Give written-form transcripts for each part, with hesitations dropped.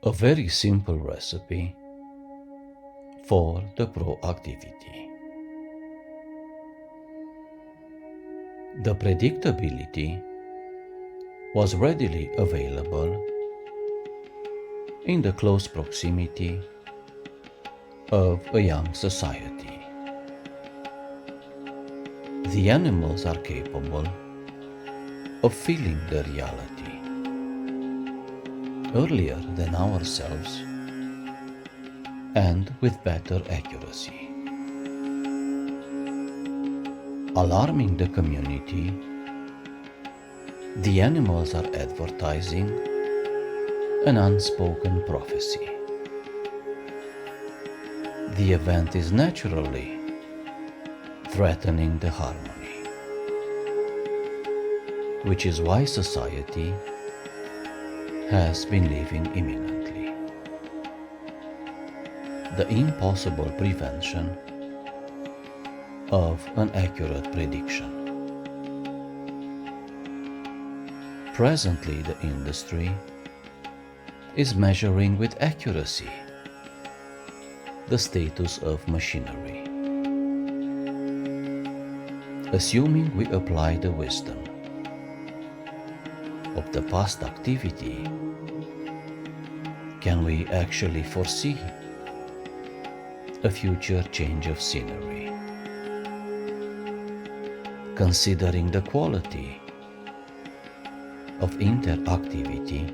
A very simple recipe for the proactivity. The predictability was readily available in the close proximity of a young society. The animals are capable of feeling the reality earlier than ourselves and with better accuracy. Alarming the community, the animals are advertising an unspoken prophecy. The event is naturally threatening the harmony, which is why society has been living imminently. The impossible prevention of an accurate prediction. Presently, the industry is measuring with accuracy the status of machinery. Assuming we apply the wisdom of the past activity, can we actually foresee a future change of scenery? Considering the quality of interactivity,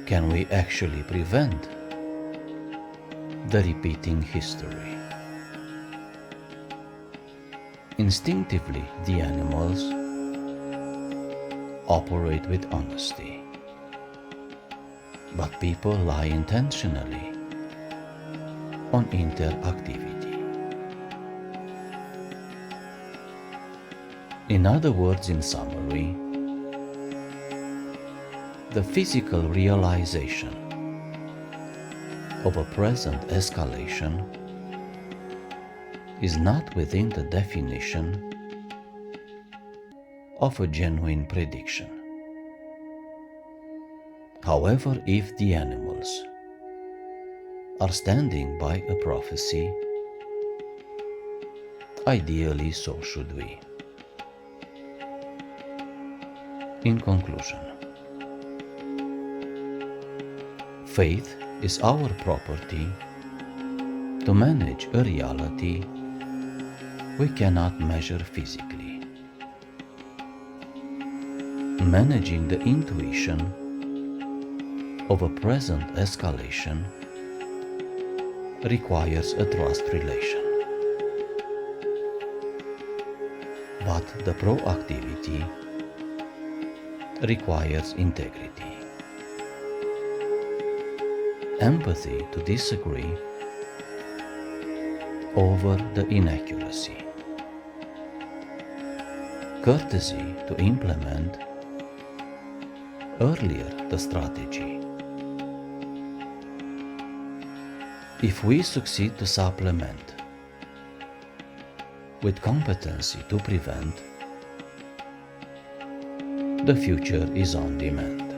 can we actually prevent the repeating history? Instinctively, the animals operate with honesty, but people lie intentionally on interactivity. In other words, in summary, the physical realization of a present escalation is not within the definition of a genuine prediction. However, if the animals are standing by a prophecy, ideally so should we. In conclusion, faith is our property to manage a reality we cannot measure physically. Managing the intuition of a present escalation requires a trust relation. But the proactivity requires integrity, empathy to disagree over the inaccuracy, courtesy to implement earlier the strategy. If we succeed to supplement with competency to prevent, the future is on demand.